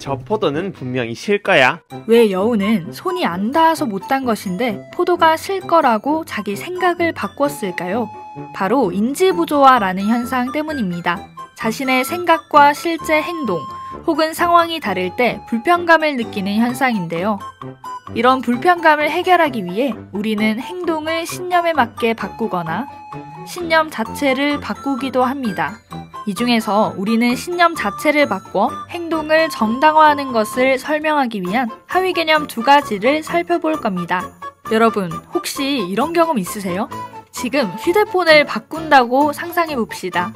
저 포도는 분명히 실 거야. 왜 여우는 손이 안 닿아서 못 단 것인데 포도가 실 거라고 자기 생각을 바꿨을까요? 바로 인지부조화라는 현상 때문입니다. 자신의 생각과 실제 행동 혹은 상황이 다를 때 불편감을 느끼는 현상인데요. 이런 불편감을 해결하기 위해 우리는 행동을 신념에 맞게 바꾸거나 신념 자체를 바꾸기도 합니다. 이 중에서 우리는 신념 자체를 바꿔 행동을 정당화하는 것을 설명하기 위한 하위 개념 2가지를 살펴볼 겁니다. 여러분, 혹시 이런 경험 있으세요? 지금 휴대폰을 바꾼다고 상상해 봅시다.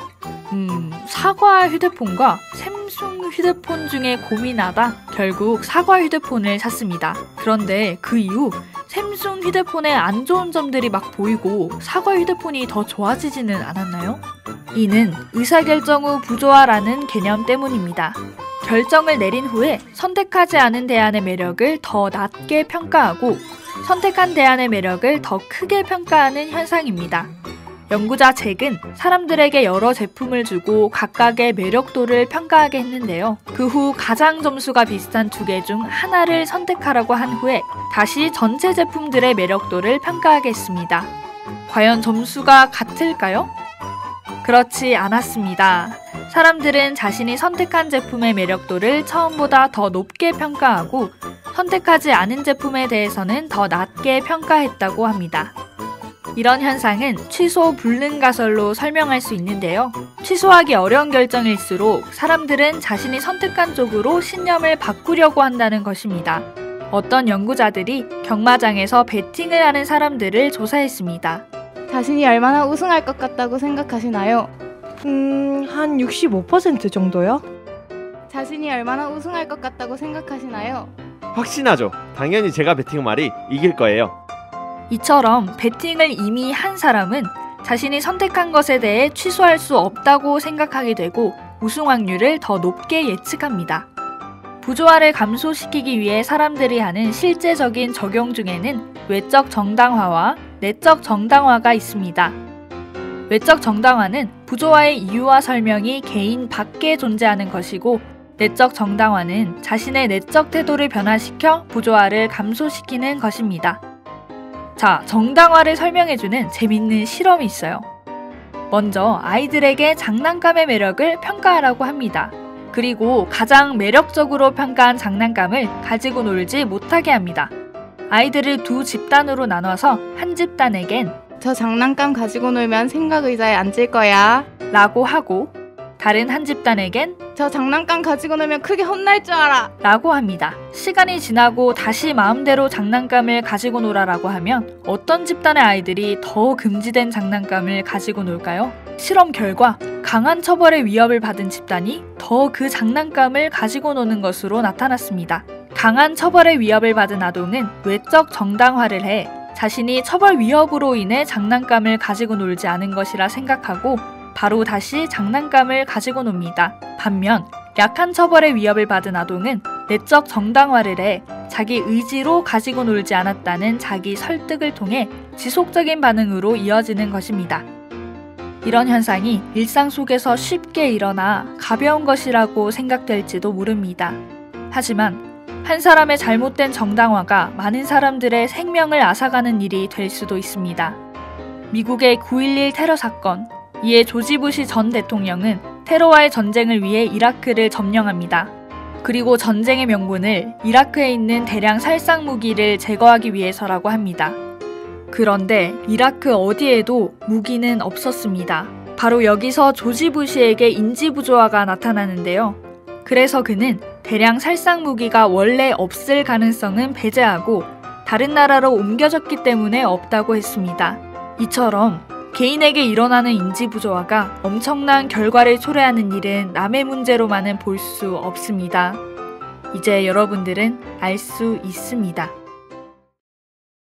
사과 휴대폰과 샘숭 휴대폰 중에 고민하다 결국 사과 휴대폰을 샀습니다. 그런데 그 이후 샘숭 휴대폰에 안 좋은 점들이 막 보이고 사과 휴대폰이 더 좋아지지는 않았나요? 이는 의사결정 후 부조화라는 개념 때문입니다. 결정을 내린 후에 선택하지 않은 대안의 매력을 더 낮게 평가하고 선택한 대안의 매력을 더 크게 평가하는 현상입니다. 연구자 잭은 사람들에게 여러 제품을 주고 각각의 매력도를 평가하게 했는데요. 그 후 가장 점수가 비슷한 2개 중 하나를 선택하라고 한 후에 다시 전체 제품들의 매력도를 평가하게 했습니다. 과연 점수가 같을까요? 그렇지 않았습니다. 사람들은 자신이 선택한 제품의 매력도를 처음보다 더 높게 평가하고 선택하지 않은 제품에 대해서는 더 낮게 평가했다고 합니다. 이런 현상은 취소 불능가설로 설명할 수 있는데요. 취소하기 어려운 결정일수록 사람들은 자신이 선택한 쪽으로 신념을 바꾸려고 한다는 것입니다. 어떤 연구자들이 경마장에서 베팅을 하는 사람들을 조사했습니다. 자신이 얼마나 우승할 것 같다고 생각하시나요? 한 65% 정도요? 자신이 얼마나 우승할 것 같다고 생각하시나요? 확신하죠. 당연히 제가 베팅 말이 이길 거예요. 이처럼 베팅을 이미 한 사람은 자신이 선택한 것에 대해 취소할 수 없다고 생각하게 되고 우승 확률을 더 높게 예측합니다. 부조화를 감소시키기 위해 사람들이 하는 실제적인 적용 중에는 외적 정당화와 내적 정당화가 있습니다. 외적 정당화는 부조화의 이유와 설명이 개인 밖에 존재하는 것이고 내적 정당화는 자신의 내적 태도를 변화시켜 부조화를 감소시키는 것입니다. 자, 정당화를 설명해주는 재밌는 실험이 있어요. 먼저 아이들에게 장난감의 매력을 평가하라고 합니다. 그리고 가장 매력적으로 평가한 장난감을 가지고 놀지 못하게 합니다. 아이들을 2집단으로 나눠서 한 집단에겐 저 장난감 가지고 놀면 생각 의자에 앉을 거야 라고 하고 다른 한 집단에겐 저 장난감 가지고 놀면 크게 혼날 줄 알아 라고 합니다. 시간이 지나고 다시 마음대로 장난감을 가지고 놀아라고 하면 어떤 집단의 아이들이 더 금지된 장난감을 가지고 놀까요? 실험 결과 강한 처벌의 위협을 받은 집단이 더 그 장난감을 가지고 노는 것으로 나타났습니다. 강한 처벌의 위협을 받은 아동은 외적 정당화를 해 자신이 처벌 위협으로 인해 장난감을 가지고 놀지 않은 것이라 생각하고 바로 다시 장난감을 가지고 놉니다. 반면 약한 처벌의 위협을 받은 아동은 내적 정당화를 해 자기 의지로 가지고 놀지 않았다는 자기 설득을 통해 지속적인 반응으로 이어지는 것입니다. 이런 현상이 일상 속에서 쉽게 일어나 가벼운 것이라고 생각될지도 모릅니다. 하지만 한 사람의 잘못된 정당화가 많은 사람들의 생명을 앗아가는 일이 될 수도 있습니다. 미국의 9.11 테러 사건, 이에 조지 부시 전 대통령은 테러와의 전쟁을 위해 이라크를 점령합니다. 그리고 전쟁의 명분을 이라크에 있는 대량 살상 무기를 제거하기 위해서라고 합니다. 그런데 이라크 어디에도 무기는 없었습니다. 바로 여기서 조지 부시에게 인지부조화가 나타나는데요. 그래서 그는 대량 살상 무기가 원래 없을 가능성은 배제하고 다른 나라로 옮겨졌기 때문에 없다고 했습니다. 이처럼 개인에게 일어나는 인지부조화가 엄청난 결과를 초래하는 일은 남의 문제로만은 볼 수 없습니다. 이제 여러분들은 알 수 있습니다.